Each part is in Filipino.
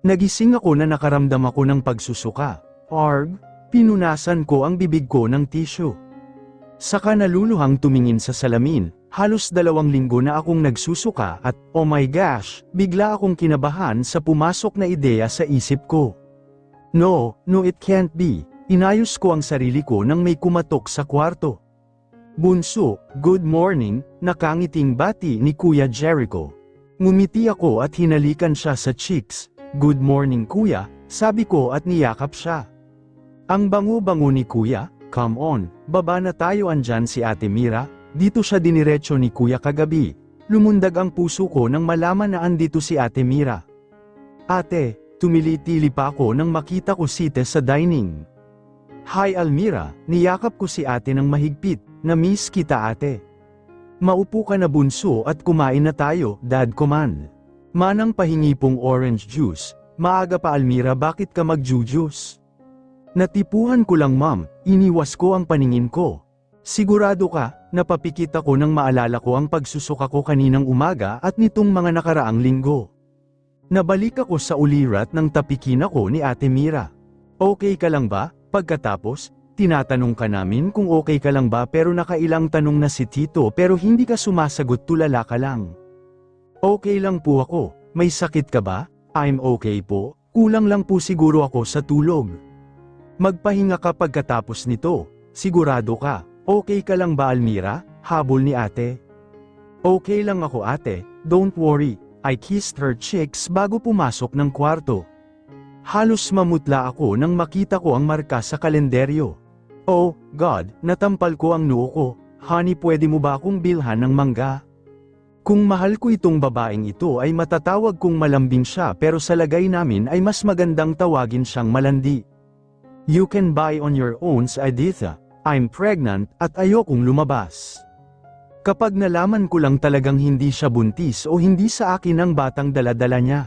Nagising ako na nakaramdam ako ng pagsusuka. Arg, pinunasan ko ang bibig ko ng tissue. Saka naluluhang tumingin sa salamin, halos 2 linggo na akong nagsusuka at, oh my gosh, bigla akong kinabahan sa pumasok na ideya sa isip ko. No, it can't be. Inayos ko ang sarili ko nang may kumatok sa kwarto. Bunso, good morning, nakangiting bati ni Kuya Jericho. Ngumiti ako at hinalikan siya sa cheeks. Good morning kuya, sabi ko at niyakap siya. Ang bango-bango ni kuya, come on, baba na tayo, andyan si Ate Mira, dito siya diniretso ni kuya kagabi. Lumundag ang puso ko nang malaman na andito si Ate Mira. Ate, tumili-tili pa ako nang makita ko si Tess sa dining. Hi Almira, niyakap ko si ate ng mahigpit, na-miss kita ate. Maupo ka na bunso at kumain na tayo, dad command. Manang pahingi pong orange juice, maaga pa Almira, bakit ka mag-juice? Natipuhan ko lang ma'am, iniwas ko ang paningin ko. Sigurado ka, napapikit ako nang maalala ko ang pagsusuka ko kaninang umaga at nitong mga nakaraang linggo. Nabalik ako sa ulirat nang tapikin ako ni Ate Mira. Okay ka lang ba? Pagkatapos, tinatanong ka namin kung okay ka lang ba pero nakailang tanong na si Tito pero hindi ka sumasagot, tulala ka lang. Okay lang po ako, may sakit ka ba? I'm okay po, kulang lang po siguro ako sa tulog. Magpahinga ka pagkatapos nito, sigurado ka, okay ka lang ba Almira? Habol ni ate. Okay lang ako ate, don't worry, I kissed her cheeks bago pumasok ng kwarto. Halos mamutla ako nang makita ko ang marka sa kalendaryo. Oh, God, natampal ko ang noo ko, honey pwede mo ba akong bilhan ng mangga? Kung mahal ko itong babaeng ito ay matatawag kong malambing siya pero sa lagay namin ay mas magandang tawagin siyang malandi. You can buy on your own Editha, I'm pregnant at ayokong lumabas. Kapag nalaman ko lang talagang hindi siya buntis o hindi sa akin ang batang daladala niya.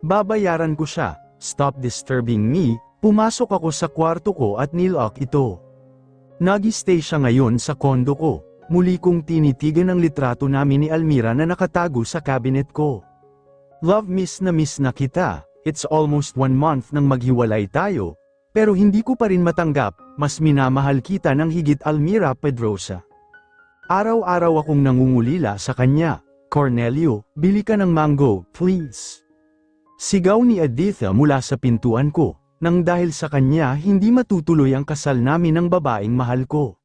Babayaran ko siya, stop disturbing me, pumasok ako sa kwarto ko at nilock ito. Nag-stay siya ngayon sa kondo ko. Muli kong tinitigan ang litrato namin ni Almira na nakatago sa cabinet ko. Love, miss na kita, it's almost 1 month nang maghiwalay tayo, pero hindi ko pa rin matanggap, mas minamahal kita ng higit Almira Pedrosa. Araw-araw akong nangungulila sa kanya, Cornelio, bili ka ng mango, please. Sigaw ni Editha mula sa pintuan ko, nang dahil sa kanya hindi matutuloy ang kasal namin ng babaeng mahal ko.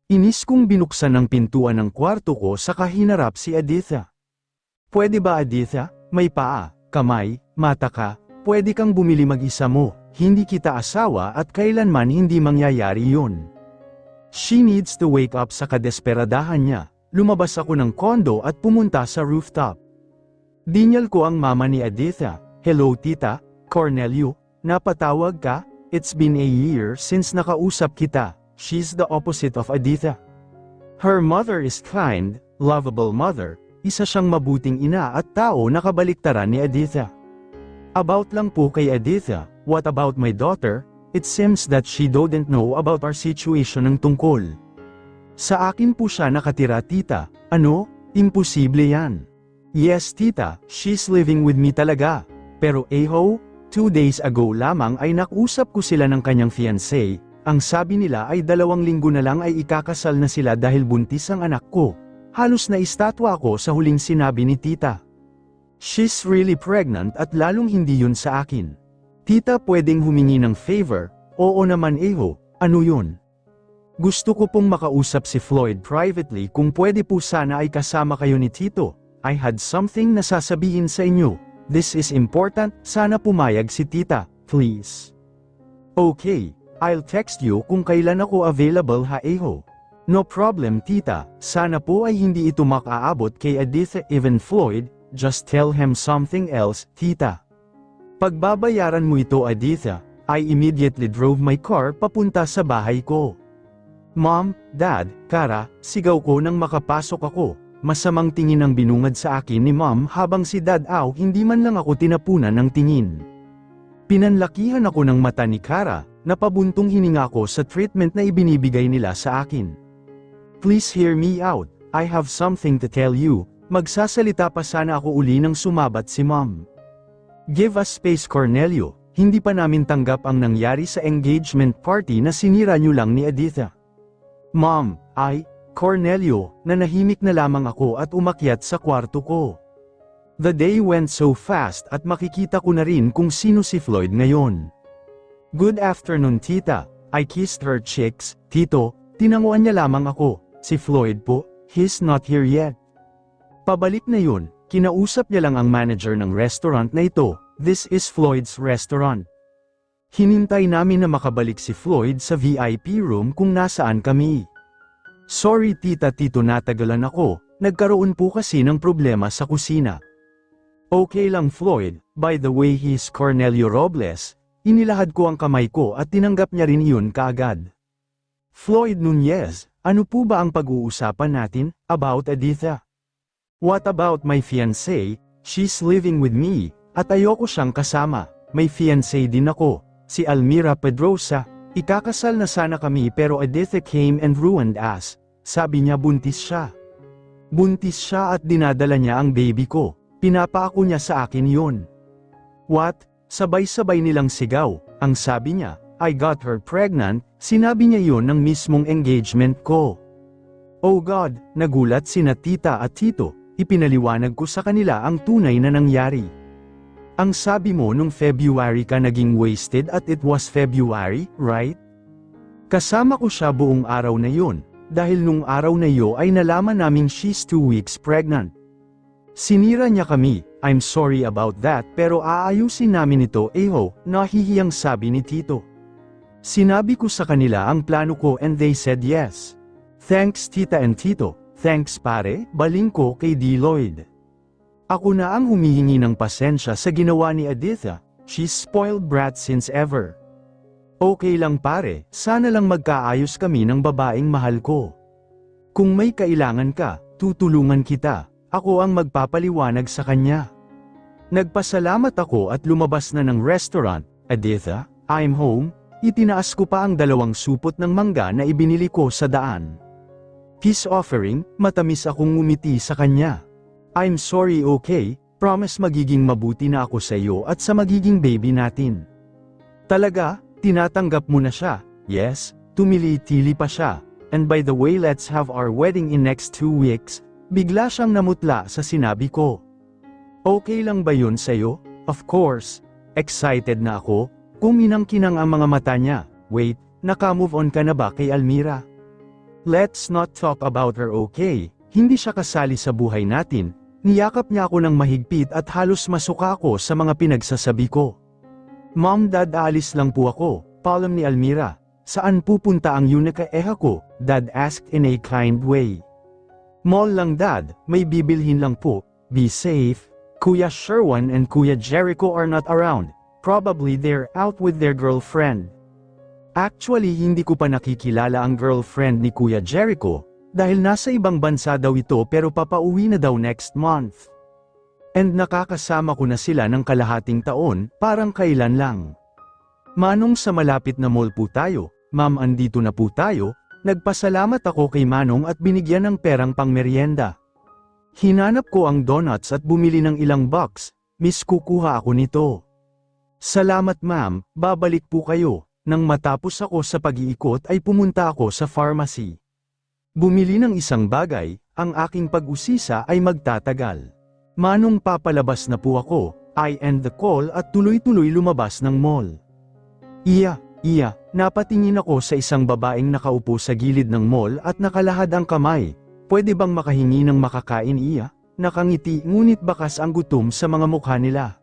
Inis kong binuksan ang pintuan ng kwarto ko saka hinarap si Editha. Pwede ba Editha, may paa, kamay, mata ka, pwede kang bumili mag-isa mo, hindi kita asawa at kailanman hindi mangyayari yun. She needs to wake up sa kadesperadahan niya. Lumabas ako ng kondo at pumunta sa rooftop. Dinyal ko ang mama ni Editha. Hello tita, Cornelio, napatawag ka? It's been a year since nakausap kita. She's the opposite of Editha. Her mother is kind, lovable mother, isa siyang mabuting ina at tao na kabaliktaran ni Editha. About lang po kay Editha, what about my daughter? It seems that she doesn't know about our situation ng tungkol. Sa akin po siya nakatira tita, ano? Imposible yan. Yes tita, she's living with me talaga. Pero 2 days ago lamang ay nakusap ko sila ng kanyang fiancé. Ang sabi nila ay 2 linggo na lang ay ikakasal na sila dahil buntis ang anak ko. Halos naistatwa ako sa huling sinabi ni tita. She's really pregnant at lalong hindi yun sa akin. Tita pwedeng humingi ng favor? Oo naman ano yun? Gusto ko pong makausap si Floyd privately, kung pwede po sana ay kasama kayo ni Tito. I had something na sasabihin sa inyo. This is important, sana pumayag si tita, please. Okay. I'll text you kung kailan ako available No problem tita, sana po ay hindi ito makaabot kay Editha even Floyd, just tell him something else, tita. Pagbabayaran mo ito Editha, I immediately drove my car papunta sa bahay ko. Mom, Dad, Kara, sigaw ko nang makapasok ako, masamang tingin ang binungad sa akin ni Mom habang si Dad hindi man lang ako tinapunan ng tingin. Pinanlakihan ako ng mata ni Kara, napabuntong hininga ko sa treatment na ibinibigay nila sa akin. Please hear me out, I have something to tell you, magsasalita pa sana ako uli nang sumabat si Mom. Give us space Cornelio, hindi pa namin tanggap ang nangyari sa engagement party na sinira niyo lang ni Aditha. Mom, Cornelio, nanahimik na lamang ako at umakyat sa kwarto ko. The day went so fast at makikita ko na rin kung sino si Floyd ngayon. Good afternoon tita, I kissed her cheeks. Tito, tinanguan niya lamang ako. Si Floyd po, he's not here yet. Pabalik na yun, kinausap niya lang ang manager ng restaurant na ito. This is Floyd's restaurant. Hinintay namin na makabalik si Floyd sa VIP room kung nasaan kami. Sorry tita Tito natagalan ako, nagkaroon po kasi ng problema sa kusina. Okay lang Floyd, by the way he's Cornelio Robles, inilahad ko ang kamay ko at tinanggap niya rin yun kaagad. Floyd Nunez, ano po ba ang pag-uusapan natin, about Aditha? What about my fiancé, she's living with me, at ayoko siyang kasama, may fiancé din ako, si Almira Pedrosa, ikakasal na sana kami pero Aditha came and ruined us, sabi niya buntis siya. Buntis siya at dinadala niya ang baby ko. Pinapaako niya sa akin yun. What? Sabay-sabay nilang sigaw, ang sabi niya, I got her pregnant, sinabi niya yun ng mismong engagement ko. Oh God, nagulat sina tita at tito, ipinaliwanag ko sa kanila ang tunay na nangyari. Ang sabi mo nung February ka naging wasted at it was February, right? Kasama ko siya buong araw na yun, dahil nung araw na iyo ay nalaman naming she's 2 weeks pregnant. Sinira niya kami, I'm sorry about that pero aayusin namin ito nahihiyang sabi ni Tito. Sinabi ko sa kanila ang plano ko and they said yes. Thanks tita and Tito, thanks pare, baling ko kay D. Lloyd. Ako na ang humihingi ng pasensya sa ginawa ni Aditha, she's spoiled brat since ever. Okay lang pare, sana lang magkaayos kami ng babaeng mahal ko. Kung may kailangan ka, tutulungan kita. Ako ang magpapaliwanag sa kanya. Nagpasalamat ako at lumabas na ng restaurant. Aditha, I'm home. Itinaas ko pa ang 2 supot ng mangga na ibinili ko sa daan. Peace offering, matamis akong ngumiti sa kanya. I'm sorry okay, promise magiging mabuti na ako sa iyo at sa magiging baby natin. Talaga, tinatanggap mo na siya, yes, tumili-tili pa siya. And by the way let's have our wedding in next 2 weeks. Bigla siyang namutla sa sinabi ko. Okay lang ba yun sa'yo? Of course. Excited na ako. Kuminang-kinang ang mga mata niya. Wait, naka-move on ka na ba kay Almira? Let's not talk about her okay. Hindi siya kasali sa buhay natin. Niyakap niya ako ng mahigpit at halos masuka ako sa mga pinagsasabi ko. Mom dad aalis lang po ako. Paalam ni Almira. Saan pupunta ang Unica-eha ko? Dad asked in a kind way. Mall lang dad, may bibilhin lang po, be safe. Kuya Sherwan and Kuya Jericho are not around, probably they're out with their girlfriend. Actually hindi ko pa nakikilala ang girlfriend ni Kuya Jericho, dahil nasa ibang bansa daw ito pero papauwi na daw next month. And nakakasama ko na sila ng kalahating taon, parang kailan lang. Manong sa malapit na mall po tayo, ma'am andito na po tayo. Nagpasalamat ako kay Manong at binigyan ng perang pangmeryenda. Hinanap ko ang donuts at bumili ng ilang box, miss kukuha ako nito. Salamat ma'am, babalik po kayo. Nang matapos ako sa pag-iikot ay pumunta ako sa pharmacy. Bumili ng isang bagay, ang aking pag-usisa ay magtatagal. Manong papalabas na po ako, I end the call at tuloy-tuloy lumabas ng mall. Iya, napatingin ako sa isang babaeng nakaupo sa gilid ng mall at nakalahad ang kamay. Pwede bang makahingi ng makakain iya? Nakangiti ngunit bakas ang gutom sa mga mukha nila.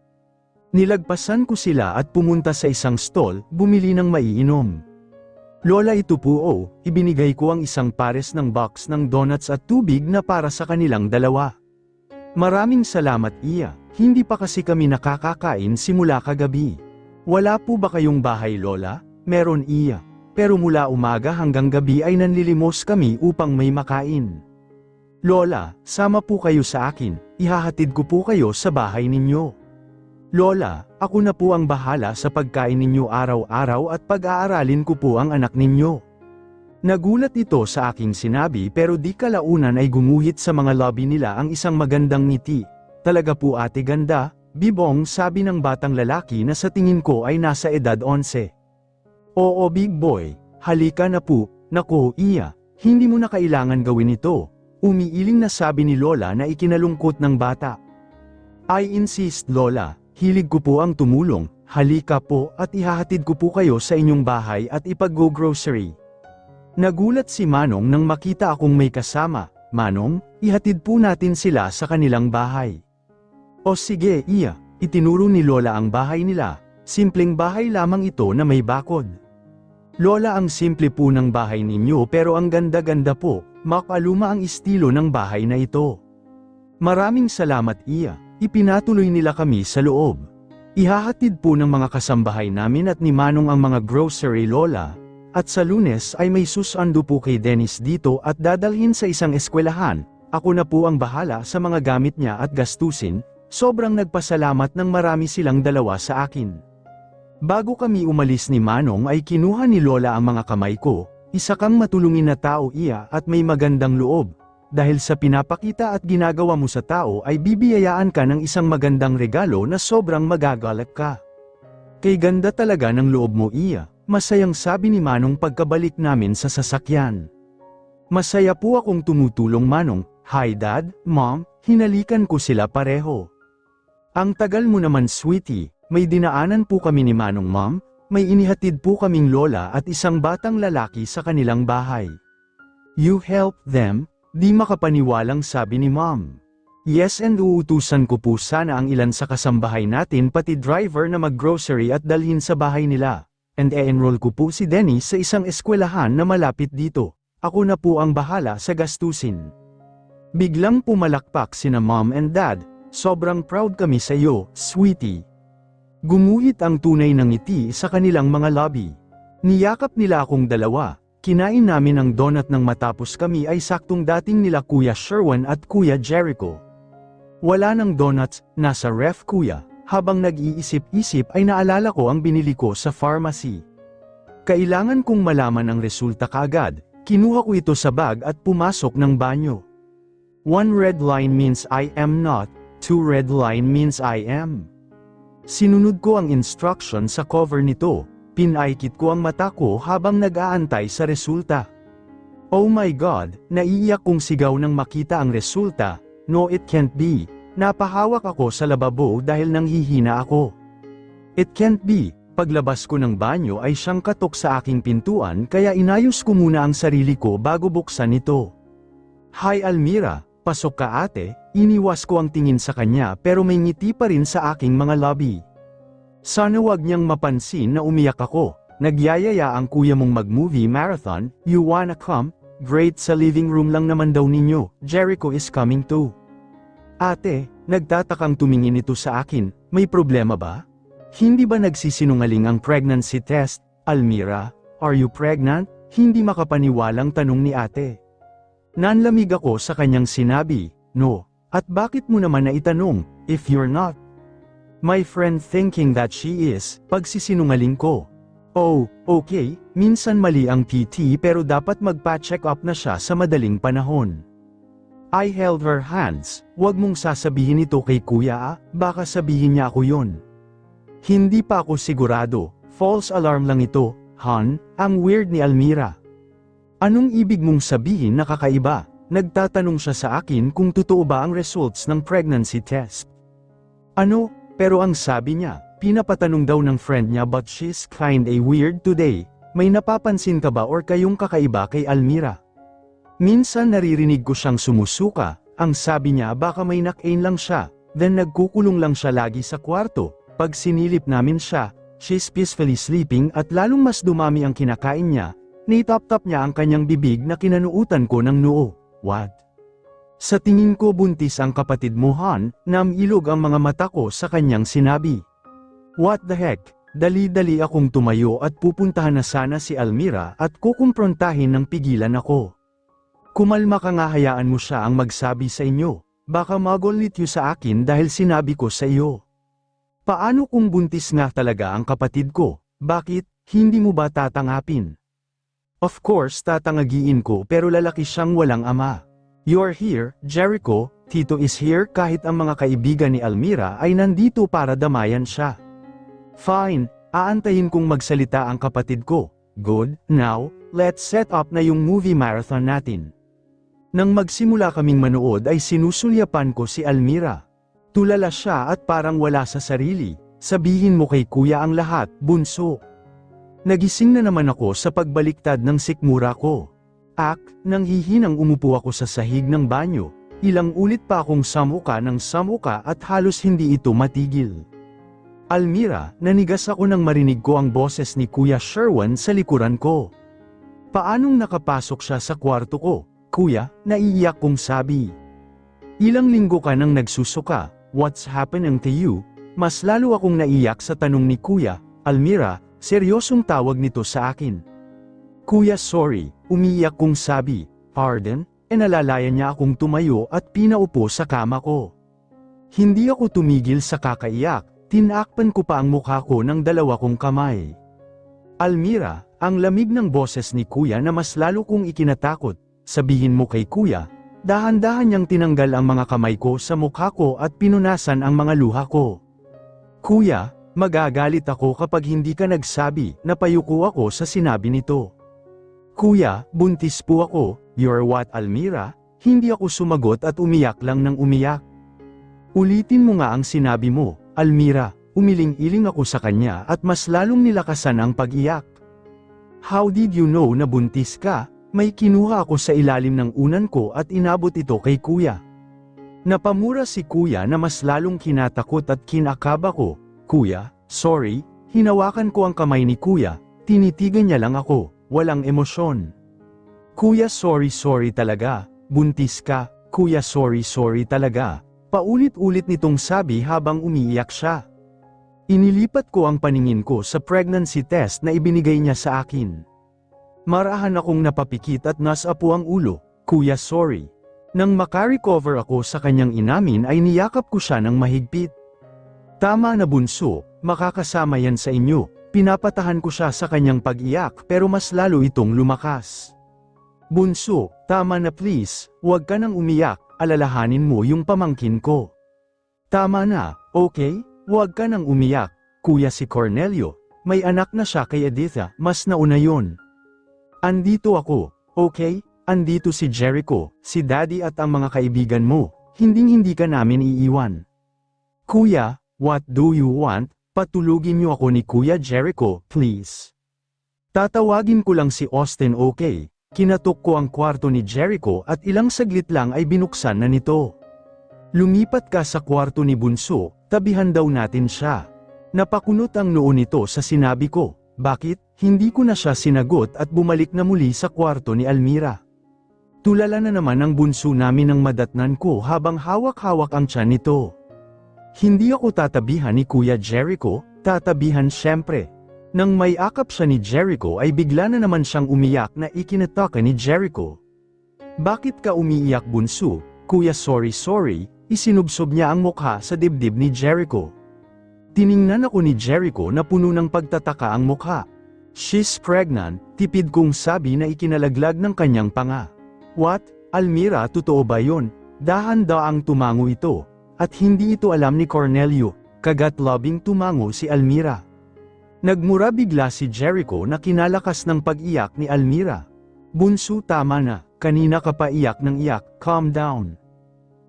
Nilagpasan ko sila at pumunta sa isang stall, bumili ng maiinom. Lola ito po ibinigay ko ang isang pares ng box ng donuts at tubig na para sa kanilang dalawa. Maraming salamat iya, hindi pa kasi kami nakakakain simula kagabi. Wala po ba kayong bahay lola? Meron iya. Pero mula umaga hanggang gabi ay nanlilimos kami upang may makain. Lola, sama po kayo sa akin, ihahatid ko po kayo sa bahay ninyo. Lola, ako na po ang bahala sa pagkain ninyo araw-araw at pag-aaralin ko po ang anak ninyo. Nagulat ito sa aking sinabi pero di kalaunan ay gumuhit sa mga lobby nila ang isang magandang ngiti. Talaga po ate ganda, Bibong, sabi ng batang lalaki na sa tingin ko ay nasa edad 11. Oo big boy, halika na po. Naku iya, hindi mo na kailangan gawin ito. Umiiling na sabi ni Lola na ikinalungkot ng bata. I insist Lola, hilig ko po ang tumulong, halika po at ihahatid ko po kayo sa inyong bahay at ipag-go-grocery. Nagulat si Manong nang makita akong may kasama. Manong, ihatid po natin sila sa kanilang bahay. O sige iya, itinuro ni Lola ang bahay nila, simpleng bahay lamang ito na may bakod. Lola, ang simple po ng bahay ninyo pero ang ganda-ganda po, makaluma ang estilo ng bahay na ito. Maraming salamat iya, ipinatuloy nila kami sa loob. Ihahatid po ng mga kasambahay namin at ni Manong ang mga grocery Lola, at sa Lunes ay may susando po kay Dennis dito at dadalhin sa isang eskwelahan, ako na po ang bahala sa mga gamit niya at gastusin, sobrang nagpasalamat ng marami silang dalawa sa akin. Bago kami umalis ni Manong ay kinuha ni Lola ang mga kamay ko, isa kang matulungin na tao iya at may magandang loob, dahil sa pinapakita at ginagawa mo sa tao ay bibiyayaan ka ng isang magandang regalo na sobrang magagalak ka. Kay ganda talaga ng loob mo iya, masayang sabi ni Manong pagkabalik namin sa sasakyan. Masaya po akong tumutulong Manong, hi dad, mom, hinalikan ko sila pareho. Ang tagal mo naman sweetie. May dinaanan po kami ni Manong mom, may inihatid po kaming lola at isang batang lalaki sa kanilang bahay. You help them? Di makapaniwalang sabi ni mom. Yes, and uutusan ko po sana ang ilan sa kasambahay natin pati driver na mag-grocery at dalhin sa bahay nila. And e-enroll ko po si Dennis sa isang eskwelahan na malapit dito. Ako na po ang bahala sa gastusin. Biglang pumalakpak sina mom and dad, sobrang proud kami sa iyo, sweetie. Gumuhit ang tunay ng ngiti sa kanilang mga labi. Niyakap nila akong dalawa, kinain namin ang donut nang matapos kami ay saktong dating nila Kuya Sherwin at Kuya Jericho. Wala nang donuts, nasa ref kuya, habang nag-iisip-isip ay naalala ko ang binili ko sa pharmacy. Kailangan kong malaman ang resulta kaagad, kinuha ko ito sa bag at pumasok ng banyo. 1 red line means I am not, 2 red line means I am. Sinunod ko ang instruction sa cover nito, pinaikit ko ang mata ko habang nag-aantay sa resulta. Oh my God, naiiyak kong sigaw nang makita ang resulta, no it can't be, napahawak ako sa lababo dahil nanghihina ako. It can't be, paglabas ko ng banyo ay siyang katok sa aking pintuan kaya inayos ko muna ang sarili ko bago buksan ito. Hi Almira, pasok ka ate. Iniwas ko ang tingin sa kanya pero may ngiti pa rin sa aking mga labi. Sana wag niyang mapansin na umiyak ako. Nagyayaya ang kuya mong mag-movie marathon, you wanna come? Great, sa living room lang naman daw ninyo, Jericho is coming too. Ate, nagtatakang tumingin ito sa akin, may problema ba? Hindi ba nagsisinungaling ang pregnancy test? Almira, are you pregnant? Hindi makapaniwalang tanong ni ate. Nanlamig ako sa kanyang sinabi, no. At bakit mo naman na itanong, if you're not? My friend thinking that she is, pagsisinungaling ko. Oh, okay, minsan mali ang PT pero dapat magpa-check up na siya sa madaling panahon. I held her hands, wag mong sasabihin ito kay kuya baka sabihin niya ako yon. Hindi pa ako sigurado, false alarm lang ito, hon, ang weird ni Almira. Anong ibig mong sabihin na kakaiba? Nagtatanong siya sa akin kung totoo ba ang results ng pregnancy test. Ano, pero ang sabi niya, pinapatanong daw ng friend niya but she's kinda weird today, may napapansin ka ba or kayong kakaiba kay Almira? Minsan naririnig ko siyang sumusuka, ang sabi niya baka may nakain lang siya, then nagkukulong lang siya lagi sa kwarto, pag sinilip namin siya, she's peacefully sleeping at lalong mas dumami ang kinakain niya, nitap-tap niya ang kanyang bibig na kinanuutan ko ng noo. What? Sa tingin ko buntis ang kapatid mo Han, namilog ang mga mata ko sa kanyang sinabi. What the heck? Dali-dali akong tumayo at pupuntahan na sana si Almira at kukumprontahin ng pigilan ako. Kumalma ka nga, hayaan mo siya ang magsabi sa inyo, baka magulit yu sa akin dahil sinabi ko sa iyo. Paano kung buntis nga talaga ang kapatid ko, bakit, hindi mo ba tatangapin? Of course tatangagiin ko pero lalaki siyang walang ama. You're here, Jericho, Tito is here kahit ang mga kaibigan ni Almira ay nandito para damayan siya. Fine, aantayin kong magsalita ang kapatid ko. Good, now, let's set up na yung movie marathon natin. Nang magsimula kaming manood ay sinusulyapan ko si Almira. Tulala siya at parang wala sa sarili. Sabihin mo kay kuya ang lahat, bunso. Nagising na naman ako sa pagbaliktad ng sikmura ko. Nang hihinang umupo ako sa sahig ng banyo. Ilang ulit pa akong samuka ng samuka at halos hindi ito matigil. Almira, nanigas ako nang marinig ko ang boses ni Kuya Sherwan sa likuran ko. Paanong nakapasok siya sa kwarto ko? Kuya, naiiyak kong sabi. Ilang linggo ka nang nagsusuka, what's happening to you? Mas lalo akong naiyak sa tanong ni Kuya. Almira, seryosong tawag nito sa akin. Kuya sorry, umiiyak kong sabi. Pardon? Nalalayan niya akong tumayo at pinaupo sa kama ko. Hindi ako tumigil sa kakaiyak, tinakpan ko pa ang mukha ko ng dalawa kong kamay. Almira, ang lamig ng boses ni Kuya na mas lalo kong ikinatakot, sabihin mo kay Kuya, dahan-dahan niyang tinanggal ang mga kamay ko sa mukha ko at pinunasan ang mga luha ko. Kuya, magagalit ako kapag hindi ka nagsabi, napayuko ako sa sinabi nito. Kuya, buntis po ako. You're what, Almira? Hindi ako sumagot at umiyak lang ng umiyak. Ulitin mo nga ang sinabi mo, Almira. Umiling-iling ako sa kanya at mas lalong nilakasan ang pag-iyak. How did you know na buntis ka? May kinuha ako sa ilalim ng unan ko at inabot ito kay Kuya. Napamura si Kuya na mas lalong kinatakot at kinakaba ko. Kuya, sorry, hinawakan ko ang kamay ni Kuya, tinitigan niya lang ako, walang emosyon. Kuya sorry talaga, buntis ka, Kuya sorry talaga, paulit-ulit nitong sabi habang umiiyak siya. Inilipat ko ang paningin ko sa pregnancy test na ibinigay niya sa akin. Marahan akong napapikit at nasapo ang ulo, Kuya sorry. Nang makarecover ako sa kanyang inamin ay niyakap ko siya ng mahigpit. Tama na bunso, makakasama yan sa inyo, pinapatahan ko siya sa kanyang pag-iyak pero mas lalo itong lumakas. Bunso, tama na please, huwag ka nang umiyak, alalahanin mo yung pamangkin ko. Tama na, okay? Huwag ka nang umiyak, kuya si Cornelio, may anak na siya kay Editha, mas nauna yon. Andito ako, okay? Andito si Jericho, si Daddy at ang mga kaibigan mo, hinding-hindi ka namin iiwan. Kuya, what do you want? Patulugin niyo ako ni Kuya Jericho, please. Tatawagin ko lang si Austin, okay? Kinatok ko ang kwarto ni Jericho at ilang saglit lang ay binuksan na nito. Lumipat ka sa kwarto ni Bunso, tabihan daw natin siya. Napakunot ang noo nito sa sinabi ko, bakit? Hindi ko na siya sinagot at bumalik na muli sa kwarto ni Almira. Tulala na naman ang bunso namin ng madatnan ko habang hawak-hawak ang tiyan nito. Hindi ako tatabihan ni Kuya Jericho, tatabihan syempre. Nang may akap siya ni Jericho ay bigla na naman siyang umiyak na ikinataka ni Jericho. Bakit ka umiiyak bunso? Kuya sorry, isinubsob niya ang mukha sa dibdib ni Jericho. Tiningnan ako ni Jericho na puno ng pagtataka ang mukha. She's pregnant, tipid kong sabi na ikinalaglag ng kanyang panga. What? Almira, totoo ba yun? Dahan-daang tumango ito. At hindi ito alam ni Cornelio, kagat-labing tumango si Almira. Nagmura bigla si Jericho na kinalakas ng pag-iyak ni Almira. Bunso tama na, kanina ka pa iyak ng iyak, calm down.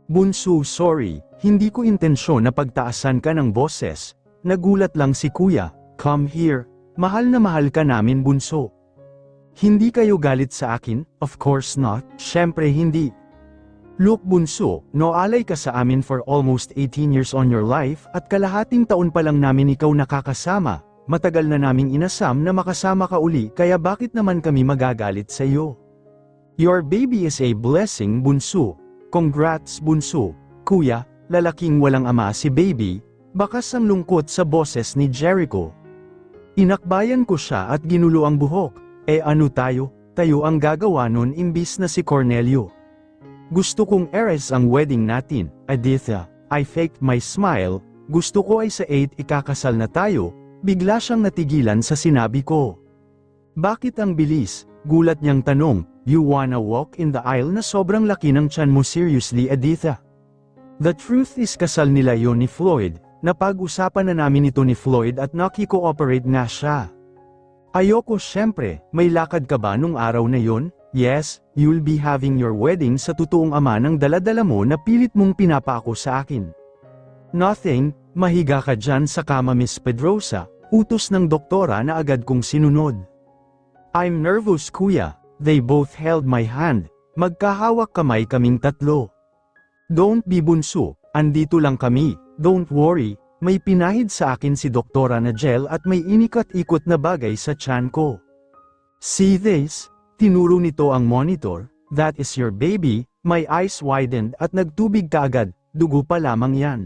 Bunso sorry, hindi ko intensyon na pagtaasan ka ng boses. Nagulat lang si Kuya, come here, mahal na mahal ka namin bunso. Hindi kayo galit sa akin? Of course not, syempre hindi. Look bunso, noalay ka sa amin for almost 18 years on your life at kalahating taon pa lang namin ikaw nakakasama. Matagal na naming inasam na makasama ka uli kaya bakit naman kami magagalit sa iyo? Your baby is a blessing bunso. Congrats bunso. Kuya, lalaking walang ama si baby. Bakas ang lungkot sa boses ni Jericho. Inakbayan ko siya at ginulo ang buhok. Ano tayo? Tayo ang gagawa nun imbis na si Cornelio. Gusto kong eres ang wedding natin, Editha. I faked my smile. Gusto ko ay sa 8 ikakasal na tayo. Bigla siyang natigilan sa sinabi ko. Bakit ang bilis? Gulat niyang tanong, you wanna walk in the aisle na sobrang laki ng tiyan mo seriously Editha? The truth is kasal nila yon ni Floyd, napag-usapan na namin ito ni Floyd at naki-cooperate nga siya. Ayoko syempre, may lakad ka ba nung araw na yon? Yes, you'll be having your wedding sa totoong ama ng daladala mo na pilit mong pinapako sa akin. Nothing, mahiga ka dyan sa kama Miss Pedrosa, utos ng doktora na agad kong sinunod. I'm nervous kuya, they both held my hand, magkahawak kamay kaming tatlo. Don't be bunso, andito lang kami, don't worry, may pinahid sa akin si doktora na gel at may inikat-ikot na bagay sa tiyan ko. See this? Tinuro nito ang monitor, that is your baby, my eyes widened at nagtubig kaagad, dugo pa lamang yan.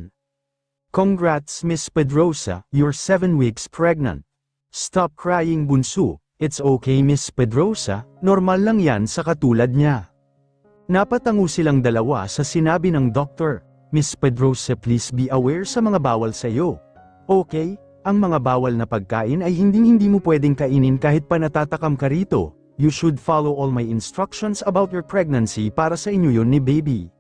Congrats Miss Pedrosa, you're 7 weeks pregnant. Stop crying bunso, it's okay Miss Pedrosa, normal lang yan sa katulad niya. Napatango silang dalawa sa sinabi ng doktor, Miss Pedrosa please be aware sa mga bawal sa'yo. Okay, ang mga bawal na pagkain ay hindi mo pwedeng kainin kahit pa natatakam ka rito. You should follow all my instructions about your pregnancy para sa inyo yon ni baby.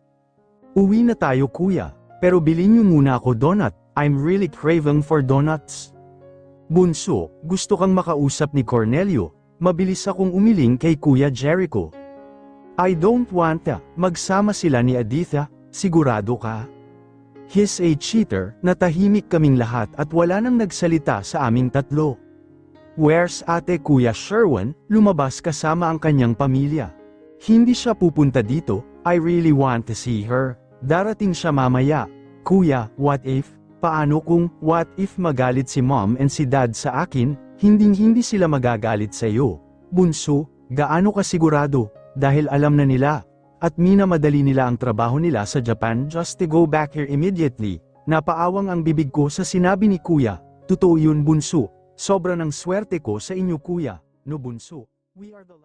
Uwi na tayo kuya, pero bilhin niyo muna ako donut, I'm really craving for donuts. Bunso, gusto kang makausap ni Cornelio, mabilis akong umiling kay Kuya Jericho. I don't want to, magsama sila ni Aditha, sigurado ka? He's a cheater, natahimik kaming lahat at wala nang nagsalita sa aming tatlo. Where's ate Kuya Sherwin, lumabas kasama ang kanyang pamilya. Hindi siya pupunta dito, I really want to see her. Darating siya mamaya. Kuya, what if? Paano kung, what if magalit si mom and si dad sa akin, hindi sila magagalit sa iyo? Bunso, gaano ka sigurado? Dahil alam na nila. At minamadali nila ang trabaho nila sa Japan just to go back here immediately. Napaawang ang bibig ko sa sinabi ni Kuya, totoo yun bunso. Sobra ng swerte ko sa inyo kuya, no bunso. We are the